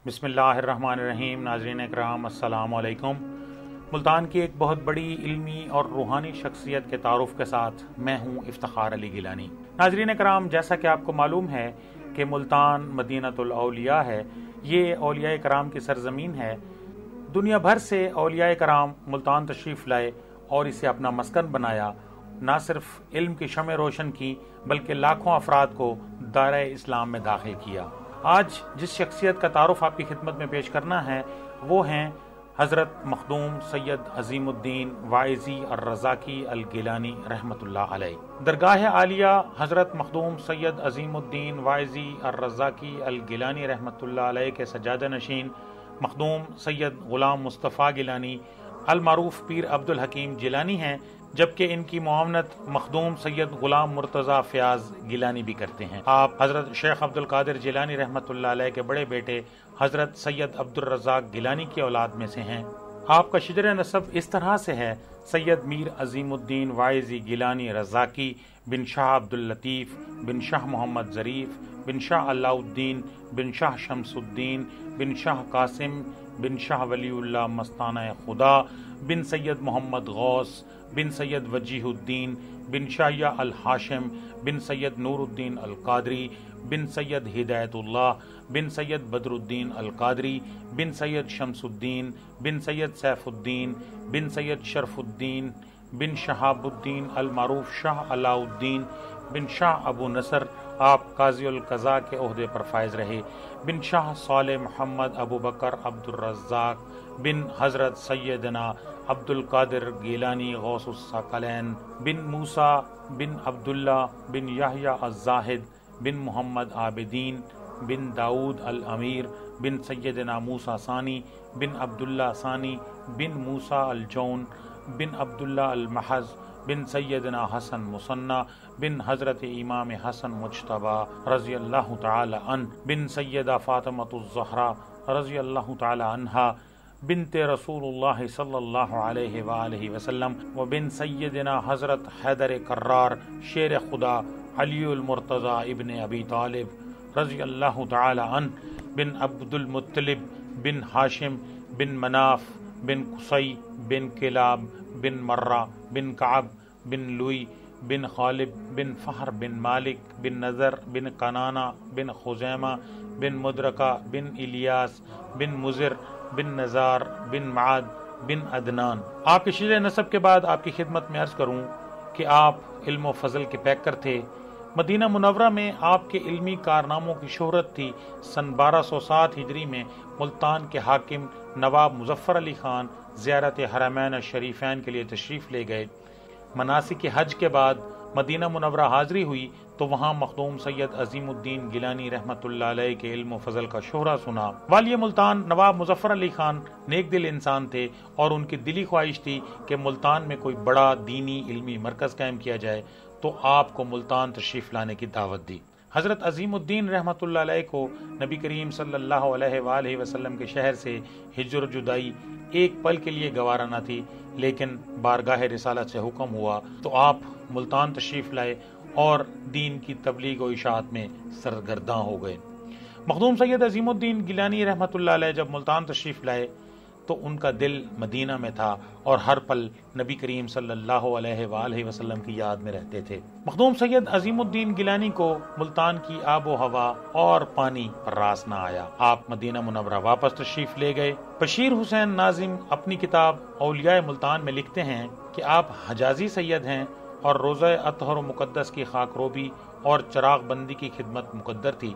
بسم اللہ الرحمن الرحیم۔ ناظرین اکرام السلام علیکم۔ ملتان کی ایک بہت بڑی علمی اور روحانی شخصیت کے تعارف کے ساتھ میں ہوں افتخار علی گیلانی۔ ناظرین اکرام، جیسا کہ آپ کو معلوم ہے کہ ملتان مدینۃ الاولیاء ہے، یہ اولیاء کرام کی سرزمین ہے۔ دنیا بھر سے اولیاء کرام ملتان تشریف لائے اور اسے اپنا مسکن بنایا، نہ صرف علم کی شمع روشن کی بلکہ لاکھوں افراد کو دائرہ اسلام میں داخل کیا۔ آج جس شخصیت کا تعارف آپ کی خدمت میں پیش کرنا ہے وہ ہیں حضرت مخدوم سید عظیم الدین وائزی الرازاکی الگیلانی رحمۃ اللہ علیہ۔ درگاہ عالیہ حضرت مخدوم سید عظیم الدین وائزی الرزاکی الگیلانی رحمۃ اللہ علیہ کے سجادہ نشین مخدوم سید غلام مصطفیٰ گیلانی المعروف پیر عبد الحکیم گیلانی ہیں، جبکہ ان کی معاونت مخدوم سید غلام مرتضیٰ فیاض گیلانی بھی کرتے ہیں۔ آپ حضرت شیخ عبد القادر گیلانی رحمۃ اللہ علیہ کے بڑے بیٹے حضرت سید عبد الرزاق گیلانی کی اولاد میں سے ہیں۔ آپ کا شجر نسب اس طرح سے ہے: سید میر عظیم الدین وائزی گیلانی رزاکی بن شاہ عبد اللطیف بن شاہ محمد ظریف بن شاہ علاء الدین بن شاہ شمس الدین بن شاہ قاسم بن شاہ ولی اللہ مستانہ خدا بن سید محمد غوث بن سید وجیہ الدین بن شاہ الحاشم بن سید نور الدین القادری بن سید ہدایت اللہ بن سید بدر الدین القادری بن سید شمس الدین بن سید سیف الدین بن سید شرف الدین بن شہاب الدین المعروف شاہ علاء الدین بن شاہ ابو نصر، آپ قاضی القضاء کے عہدے پر فائز رہے، بن شاہ صالح محمد ابو بکر عبد الرزاق بن حضرت سیدنا عبد القادر گیلانی غوث الثقلین بن موسیٰ بن عبداللہ بن یحییٰ الزاہد بن محمد عابدین بن داؤد الامیر بن سیدنا موسیٰ ثانی بن عبداللہ ثانی بن موسیٰ الجون بن عبداللہ المحض بن سیدنا حسن مصنع بن حضرت امام حسن مجتبیٰ رضی اللہ تعالی عنہ بن سیدہ فاطمۃ الزہرا رضی اللہ تعالی عنہا بنت رسول اللہ صلی اللہ علیہ وآلہ وسلم و بن سیدنا حضرت حیدر کرار شیر خدا علی المرتضیٰ ابن ابی طالب رضی اللہ تعالی عنہ بن عبد المطلب بن ہاشم بن مناف بن قصی بن کلاب بن مرہ بن کعب بن لوئی بن خالب بن فہر بن مالک بن نذر بن قنانہ بن خزیمہ بن مدرکہ بن الیاس بن مضر بن نزار بن معاد بن عدنان۔ آپ کے شجر نسب کے بعد آپ کی خدمت میں عرض کروں کہ آپ علم و فضل کے پیکر تھے۔ مدینہ منورہ میں آپ کے علمی کارناموں کی شہرت تھی۔ سن 1207 ہجری میں ملتان کے حاکم نواب مظفر علی خان زیارت حرمین الشریفین کے لیے تشریف لے گئے۔ مناسک حج کے بعد مدینہ منورہ حاضری ہوئی تو وہاں مخدوم سید عظیم الدین گیلانی رحمۃ اللہ علیہ کے علم و فضل کا شہرہ سنا۔ والی ملتان نواب مظفر علی خان نیک دل انسان تھے اور ان کی دلی خواہش تھی کہ ملتان میں کوئی بڑا دینی علمی مرکز قائم کیا جائے، تو آپ کو ملتان تشریف لانے کی دعوت دی۔ حضرت عظیم الدین رحمۃ اللہ علیہ کو نبی کریم صلی اللہ علیہ وآلہ وسلم کے شہر سے ہجر جدائی ایک پل کے لیے گوارا نہ تھی، لیکن بارگاہ رسالت سے حکم ہوا تو آپ ملتان تشریف لائے اور دین کی تبلیغ و اشاعت میں سرگرداں ہو گئے۔ مخدوم سید عظیم الدین گیلانی رحمۃ اللہ علیہ جب ملتان تشریف لائے تو ان کا دل مدینہ میں تھا اور ہر پل نبی کریم صلی اللہ علیہ وآلہ وسلم کی یاد میں رہتے تھے۔ مخدوم سید عظیم الدین گیلانی کو ملتان کی آب و ہوا اور پانی پر راس نہ آیا۔ آپ مدینہ منورہ واپس تشریف لے گئے۔ بشیر حسین ناظم اپنی کتاب اولیاء ملتان میں لکھتے ہیں کہ آپ حجازی سید ہیں اور روضہ اطہر و مقدس کی خاک روبی اور چراغ بندی کی خدمت مقدر تھی،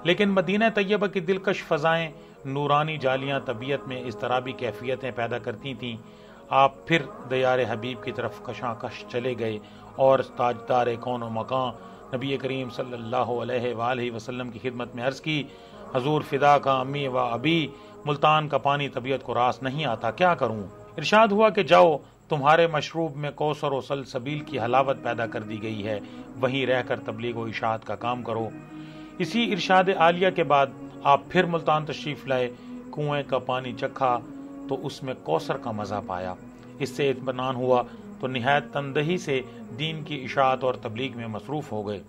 لیکن مدینہ طیبہ کی دلکش فضائیں نورانی جالیاں طبیعت میں اضطرابی کیفیتیں پیدا کرتی تھیں۔ آپ پھر دیار حبیب کی طرف کشاں کش چلے گئے اور تاجدار کون و مکان نبی کریم صلی اللہ علیہ وآلہ وسلم کی خدمت میں عرض کی: حضور فدا کا امی و ابی، ملتان کا پانی طبیعت کو راس نہیں آتا، کیا کروں؟ ارشاد ہوا کہ جاؤ، تمہارے مشروب میں کوثر و سلسبیل کی حلاوت پیدا کر دی گئی ہے، وہیں رہ کر تبلیغ و اشاعت کا کام کرو۔ اسی ارشاد عالیہ کے بعد آپ پھر ملتان تشریف لائے، کنویں کا پانی چکھا تو اس میں کوثر کا مزہ پایا، اس سے اطمینان ہوا تو نہایت تندہی سے دین کی اشاعت اور تبلیغ میں مصروف ہو گئے۔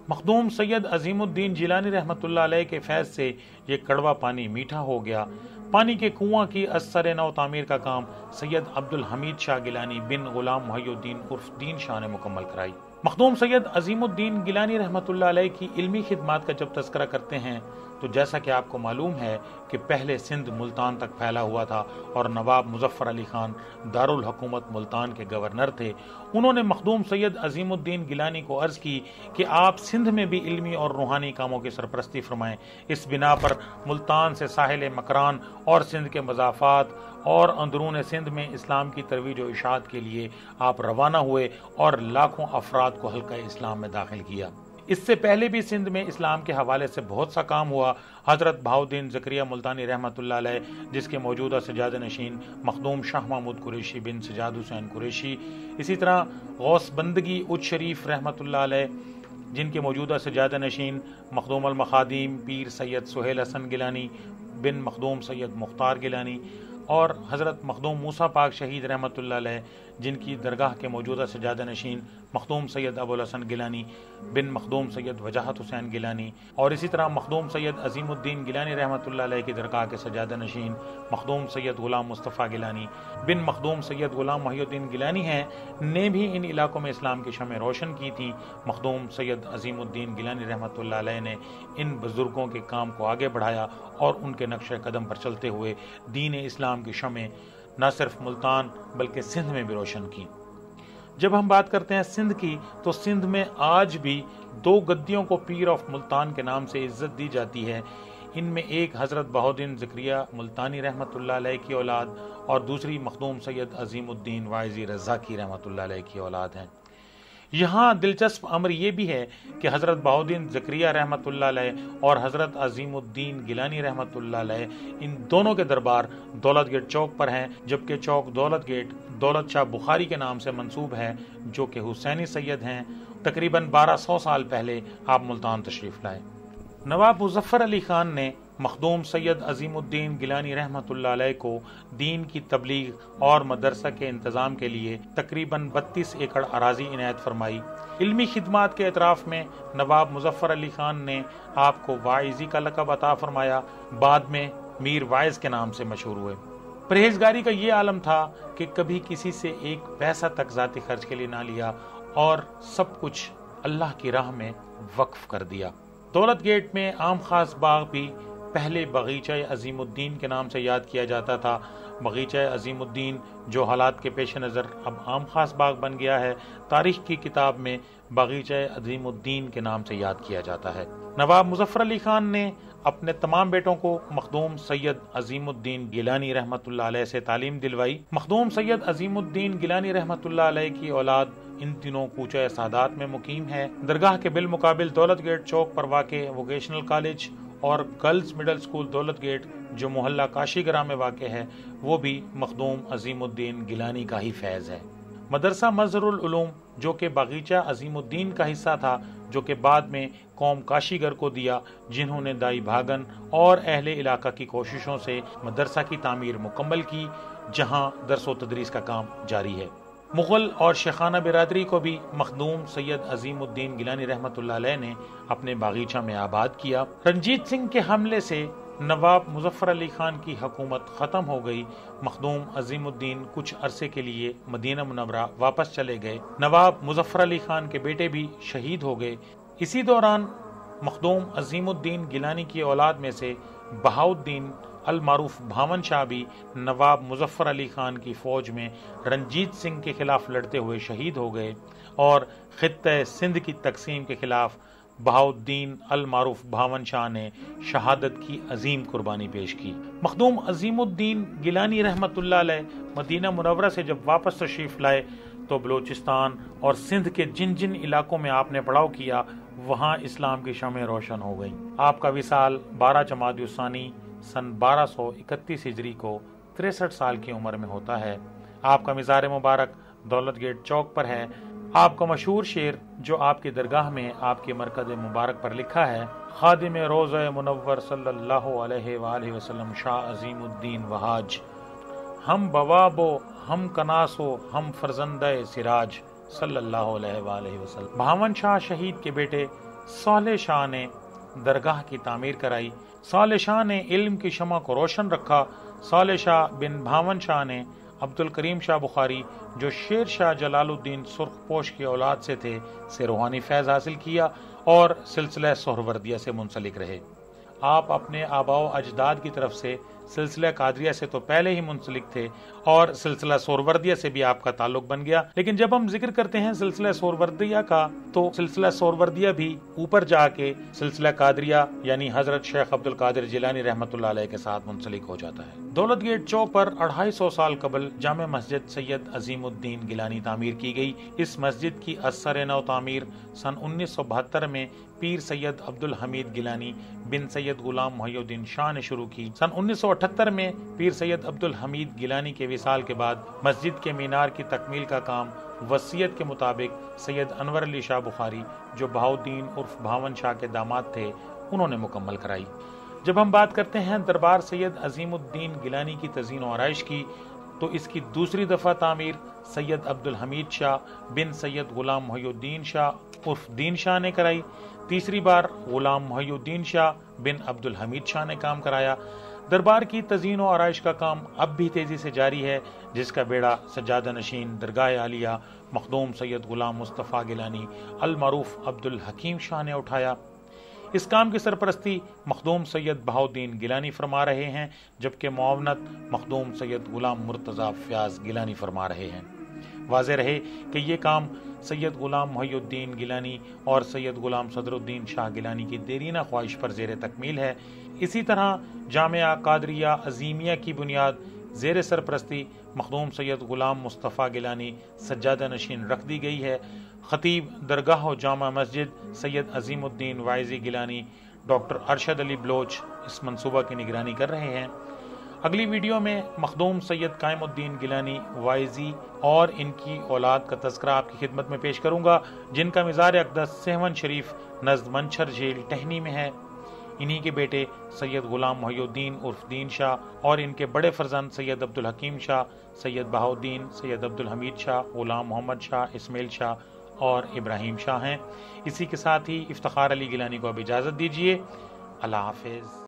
مخدوم سید عظیم الدین جیلانی رحمۃ اللہ علیہ کے فیض سے یہ کڑوا پانی میٹھا ہو گیا۔ پانی کے کنواں کی ازسر نو تعمیر کا کام سید عبد الحمید شاہ گیلانی بن غلام محی الدین عرف دین شاہ نے مکمل کرائی۔ مخدوم سید عظیم الدین گیلانی رحمۃ اللہ علیہ کی علمی خدمات کا جب تذکرہ کرتے ہیں تو جیسا کہ آپ کو معلوم ہے کہ پہلے سندھ ملتان تک پھیلا ہوا تھا اور نواب مظفر علی خان دارالحکومت ملتان کے گورنر تھے۔ انہوں نے مخدوم سید عظیم الدین گیلانی کو عرض کی کہ آپ سندھ میں بھی علمی اور روحانی کاموں کی سرپرستی فرمائیں۔ اس بنا پر ملتان سے ساحل مکران اور سندھ کے مضافات اور اندرون سندھ میں اسلام کی ترویج و اشاعت کے لیے آپ روانہ ہوئے اور لاکھوں افراد کو حلقہ اسلام میں داخل کیا۔ اس سے پہلے بھی سندھ میں اسلام کے حوالے سے بہت سا کام ہوا۔ حضرت بہاؤالدین زکریا ملتانی رحمۃ اللہ علیہ، جس کے موجودہ سجادہ نشین مخدوم شاہ محمود قریشی بن سجاد حسین قریشی، اسی طرح غوث بندگی اچ شریف رحمۃ اللہ علیہ، جن کے موجودہ سجادہ نشین مخدوم المخادیم پیر سید سہیل حسن گیلانی بن مخدوم سید مختار گیلانی، اور حضرت مخدوم موسیٰ پاک شہید رحمۃ اللہ علیہ، جن کی درگاہ کے موجودہ سجادہ نشین مخدوم سید ابوالحسن گیلانی بن مخدوم سید وجاہت حسین گیلانی، اور اسی طرح مخدوم سید عظیم الدین گیلانی رحمۃ اللہ علیہ کی درگاہ کے سجادہ نشین مخدوم سید غلام مصطفیٰ گیلانی بن مخدوم سید غلام محی الدین گیلانی ہیں، نے بھی ان علاقوں میں اسلام کی شمع روشن کی تھی۔ مخدوم سید عظیم الدین گیلانی رحمۃ اللہ علیہ نے ان بزرگوں کے کام کو آگے بڑھایا اور ان کے نقش قدم پر چلتے ہوئے دین اسلام کی شمع نہ صرف ملتان بلکہ سندھ میں بھی روشن کی۔ جب ہم بات کرتے ہیں سندھ کی تو سندھ میں آج بھی دو گدیوں کو پیر آف ملتان کے نام سے عزت دی جاتی ہے۔ ان میں ایک حضرت بہاؤالدین زکریا ملتانی رحمۃ اللہ علیہ کی اولاد اور دوسری مخدوم سید عظیم الدین وائزی رضاکی رحمۃ اللہ علیہ کی اولاد ہیں۔ یہاں دلچسپ امر یہ بھی ہے کہ حضرت بہاؤالدین زکریا رحمۃ اللہ علیہ اور حضرت عظیم الدین گیلانی رحمۃ اللہ علیہ، ان دونوں کے دربار دولت گیٹ چوک پر ہیں، جبکہ چوک دولت گیٹ دولت شاہ بخاری کے نام سے منسوب ہے، جو کہ حسینی سید ہیں۔ تقریباً 1200 سال پہلے آپ ملتان تشریف لائے۔ نواب مظفر علی خان نے مخدوم سید عظیم الدین گیلانی رحمۃ اللہ علیہ کو دین کی تبلیغ اور مدرسہ کے انتظام کے لیے تقریباً 32 ایکڑ اراضی عنایت فرمائی۔ علمی خدمات کے اعتراف میں نواب مظفر علی خان نے آپ کو واعظی کا لقب عطا فرمایا، بعد میں میر واعظ کے نام سے مشہور ہوئے۔ پرہیزگاری کا یہ عالم تھا کہ کبھی کسی سے ایک پیسہ تک ذاتی خرچ کے لیے نہ لیا اور سب کچھ اللہ کی راہ میں وقف کر دیا۔ دولت گیٹ میں عام خاص باغ بھی پہلے باغیچہ عظیم الدین کے نام سے یاد کیا جاتا تھا۔ باغیچہ عظیم الدین جو حالات کے پیش نظر اب عام خاص باغ بن گیا ہے، تاریخ کی کتاب میں باغیچہ عظیم الدین کے نام سے یاد کیا جاتا ہے۔ نواب مظفر علی خان نے اپنے تمام بیٹوں کو مخدوم سید عظیم الدین گیلانی رحمۃ اللہ علیہ سے تعلیم دلوائی۔ مخدوم سید عظیم الدین گیلانی رحمۃ اللہ علیہ کی اولاد ان دنوں کوچہ سادات میں مقیم ہے۔ درگاہ کے بالمقابل دولت گیٹ چوک پر واقع ووکیشنل کالج اور گرلز مڈل سکول دولت گیٹ جو محلہ کاشی گرہ میں واقع ہے، وہ بھی مخدوم عظیم الدین گیلانی کا ہی فیض ہے۔ مدرسہ مظہر العلوم جو کہ باغیچہ عظیم الدین کا حصہ تھا، جو کہ بعد میں قوم کاشی گر کو دیا، جنہوں نے دائی بھاگن اور اہل علاقہ کی کوششوں سے مدرسہ کی تعمیر مکمل کی، جہاں درس و تدریس کا کام جاری ہے۔ مغل اور شیخانہ برادری کو بھی مخدوم سید عظیم الدین گیلانی رحمۃ اللہ علیہ نے اپنے باغیچہ میں آباد کیا۔ رنجیت سنگھ کے حملے سے نواب مظفر علی خان کی حکومت ختم ہو گئی۔ مخدوم عظیم الدین کچھ عرصے کے لیے مدینہ منورہ واپس چلے گئے۔ نواب مظفر علی خان کے بیٹے بھی شہید ہو گئے۔ اسی دوران مخدوم عظیم الدین گیلانی کی اولاد میں سے بہاؤالدین المعروف بھاون شاہ بھی نواب مظفر علی خان کی فوج میں رنجیت سنگھ کے خلاف لڑتے ہوئے شہید ہو گئے، اور خطہ سندھ کی تقسیم کے خلاف بہاؤالدین المعروف بھاون شاہ نے شہادت کی عظیم قربانی پیش کی۔ مخدوم عظیم الدین گیلانی رحمۃ اللہ علیہ مدینہ منورہ سے جب واپس تشریف لائے تو بلوچستان اور سندھ کے جن جن علاقوں میں آپ نے پڑاؤ کیا، وہاں اسلام کی شمع روشن ہو گئیں۔ آپ کا وصال 12 جمادی الثانی سن 1231 ہجری کو 63 سال کی عمر میں ہوتا ہے۔ آپ کا مزار مبارک دولت گیٹ چوک پر ہے۔ آپ کا مشہور شعر جو آپ کی درگاہ میں آپ کے مرکز مبارک پر لکھا ہے، خادم روضہ منور صلی اللہ علیہ وآلہ وسلم شاہ عظیم الدین وہاج، ہم بوابو ہم کناسو ہم فرزندہ سراج صلی اللہ علیہ وآلہ وسلم۔ بھاون شاہ شہید کے بیٹے صالح شاہ نے درگاہ کی تعمیر کرائی۔ صالح شاہ نے علم کی شمع کو روشن رکھا۔ صالح شاہ بن بھاون شاہ نے عبد الکریم شاہ بخاری، جو شیر شاہ جلال الدین سرخ پوش کی اولاد سے تھے، سے روحانی فیض حاصل کیا اور سلسلہ سہروردیہ سے منسلک رہے۔ آپ اپنے آباء و اجداد کی طرف سے سلسلہ قادریہ سے تو پہلے ہی منسلک تھے اور سلسلہ سہروردیہ سے بھی آپ کا تعلق بن گیا، لیکن جب ہم ذکر کرتے ہیں سلسلہ سہروردیہ کا تو سلسلہ سہروردیہ بھی اوپر جا کے سلسلہ قادریہ یعنی حضرت شیخ عبد القادر جیلانی رحمۃ اللہ علیہ کے ساتھ منسلک ہو جاتا ہے۔ دولت گیٹ چوک پر 250 سال قبل جامع مسجد سید عظیم الدین گیلانی تعمیر کی گئی۔ اس مسجد کی اثر نو تعمیر سن 1972 میں پیر سید عبد الحمید گیلانی بن سید غلام محی الدین شاہ نے شروع کی۔ سن 1978 میں پیر سید عبد الحمید گیلانی کے وصال کے بعد مسجد کے مینار کی تکمیل کا کام وصیت کے مطابق سید انور علی شاہ بخاری، جو بہاؤدین عرف بھاون شاہ کے داماد تھے، انہوں نے مکمل کرائی۔ جب ہم بات کرتے ہیں دربار سید عظیم الدین گیلانی کی تزئین و آرائش کی، تو اس کی دوسری دفعہ تعمیر سید عبد الحمید شاہ بن سید غلام محی الدین شاہ عرف دین شاہ نے کرائی۔ تیسری بار غلام محی الدین شاہ بن عبد الحمید شاہ نے کام کرایا۔ دربار کی تزئین و آرائش کا کام اب بھی تیزی سے جاری ہے، جس کا بیڑا سجادہ نشین درگاہ عالیہ مخدوم سید غلام مصطفیٰ گیلانی المعروف عبد الحکیم شاہ نے اٹھایا۔ اس کام کی سرپرستی مخدوم سید بہاؤدین گیلانی فرما رہے ہیں، جبکہ معاونت مخدوم سید غلام مرتضیٰ فیاض گیلانی فرما رہے ہیں۔ واضح رہے کہ یہ کام سید غلام محی الدین گیلانی اور سید غلام صدر الدین شاہ گیلانی کی دیرینہ خواہش پر زیر تکمیل ہے۔ اسی طرح جامعہ قادریہ عظیمیہ کی بنیاد زیر سرپرستی مخدوم سید غلام مصطفیٰ گیلانی سجادہ نشین رکھ دی گئی ہے۔ خطیب درگاہ و جامع مسجد سید عظیم الدین وائزی گیلانی ڈاکٹر ارشد علی بلوچ اس منصوبہ کی نگرانی کر رہے ہیں۔ اگلی ویڈیو میں مخدوم سید قائم الدین گیلانی وائزی اور ان کی اولاد کا تذکرہ آپ کی خدمت میں پیش کروں گا، جن کا مزار اقدس سہون شریف نزد منچھر جھیل ٹہنی میں ہے۔ انہی کے بیٹے سید غلام محی الدین عرف دین شاہ اور ان کے بڑے فرزند سید عبد الحکیم شاہ، سید بہاؤدین، سید عبد الحمید شاہ، غلام محمد شاہ، اسماعیل شاہ اور ابراہیم شاہ ہیں۔ اسی کے ساتھ ہی افتخار علی گیلانی کو اب اجازت دیجیے۔ اللہ حافظ۔